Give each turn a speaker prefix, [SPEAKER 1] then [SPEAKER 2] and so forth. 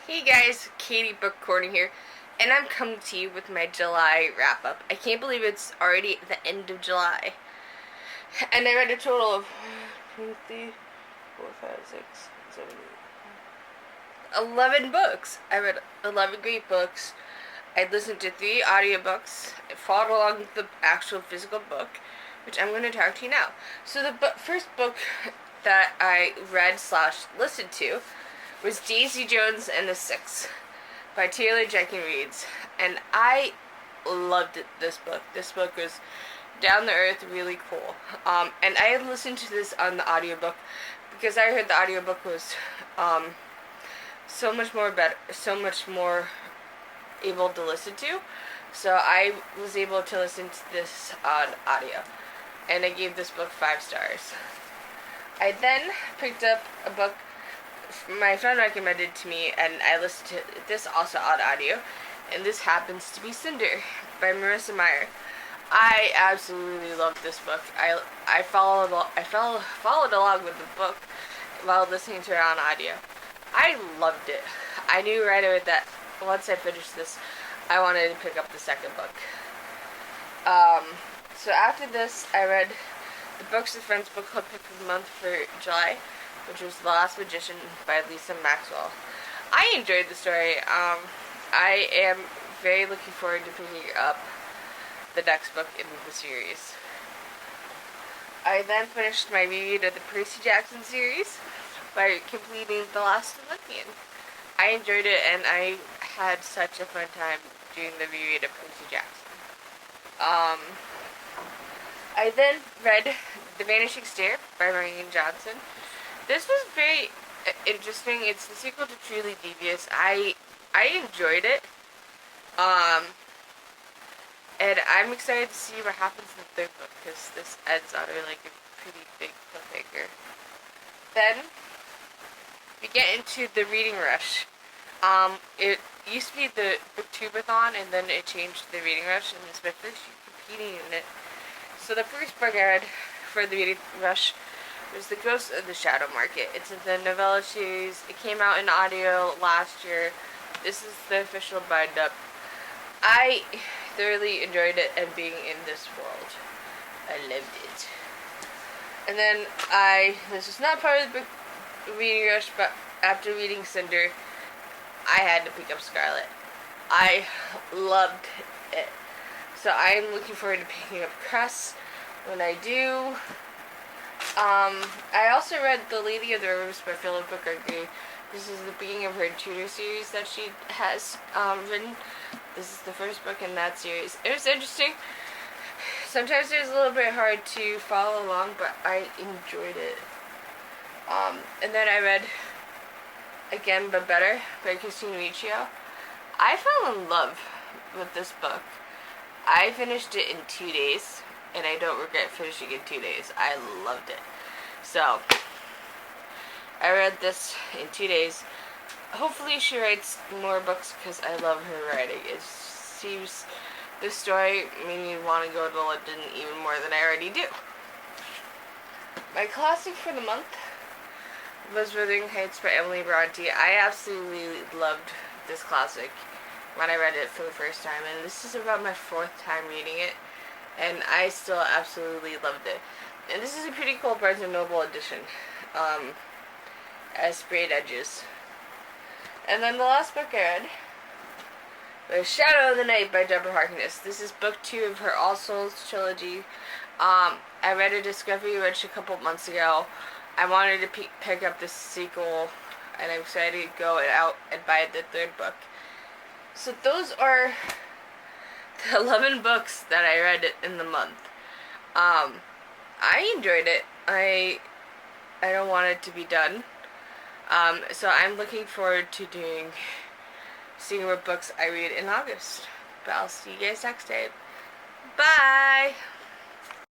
[SPEAKER 1] Hey guys, Katie Book Corner here, and I'm coming to you with my July wrap up. I can't believe it's already the end of July. And I read a total of 2, 3, 4, 5, 6, 7, 11 books. I read 11 great books. I listened to 3 audiobooks. I followed along with the actual physical book, which I'm going to talk to you now. So the first book that I read slash listened to was Daisy Jones and the Six by Taylor Jenkins Reid, and I loved this book. This book was down the earth, really cool. And I had listened to this on the audiobook because I heard the audiobook was so much more better, so much more able to listen to. So I was able to listen to this on audio, and I gave this book 5 stars. I then picked up a book my friend recommended to me, and I listened to this also on audio, and this happens to be Cinder by Marissa Meyer. I absolutely loved this book. I followed along with the book while listening to it on audio. I loved it. I knew right away that once I finished this, I wanted to pick up the second book. So after this, I read the Books and Friends book club pick of the month for July, which was The Last Magician by Lisa Maxwell. I enjoyed the story. I am very looking forward to picking up the next book in the series. I then finished my reread of the Percy Jackson series by completing The Last Olympian. I enjoyed it, and I had such a fun time doing the reread of Percy Jackson. I then read The Vanishing Stair by Marianne Johnson. This was very interesting. It's the sequel to Truly Devious. I enjoyed it. And I'm excited to see what happens in the third book, because this ends on a pretty big cliffhanger. Then we get into the reading rush. It used to be the Booktubeathon, and then it changed to the reading rush, and it's my first year competing in it. So the first book I read for the reading rush was The Ghost of the Shadow Market. It's in the novella series. It came out in audio last year. This is the official bind-up. I thoroughly enjoyed it and being in this world. I loved it. And then this is not part of the book reading rush, but after reading Cinder, I had to pick up Scarlet. I loved it. So I'm looking forward to picking up Cress when I do. I also read The Lady of the Rivers by Philippa Gregory. This is the beginning of her Tudor series that she has written. This is the first book in that series. It was interesting. Sometimes it was a little bit hard to follow along, but I enjoyed it. And then I read Again But Better by Christine Riccio. I fell in love with this book. I finished it in 2 days, and I don't regret finishing in 2 days. I loved it. So, I read this in 2 days. Hopefully she writes more books, because I love her writing. It seems this story made me want to go to London even more than I already do. My classic for the month was Wuthering Heights by Emily Bronte. I absolutely loved this classic when I read it for the first time, and this is about my 4th time reading it, and I still absolutely loved it. And this is a pretty cool Barnes & Noble edition, as sprayed edges. And then the last book I read was Shadow of the Night by Deborah Harkness. This is book 2 of her All Souls trilogy. I read a Discovery Ridge a couple months ago. I wanted to pick up this sequel, and I'm excited to go out and buy the 3rd book. So those are the 11 books that I read in the month. I enjoyed it. I don't want it to be done. So I'm looking forward to seeing what books I read in August. But I'll see you guys next time. Bye!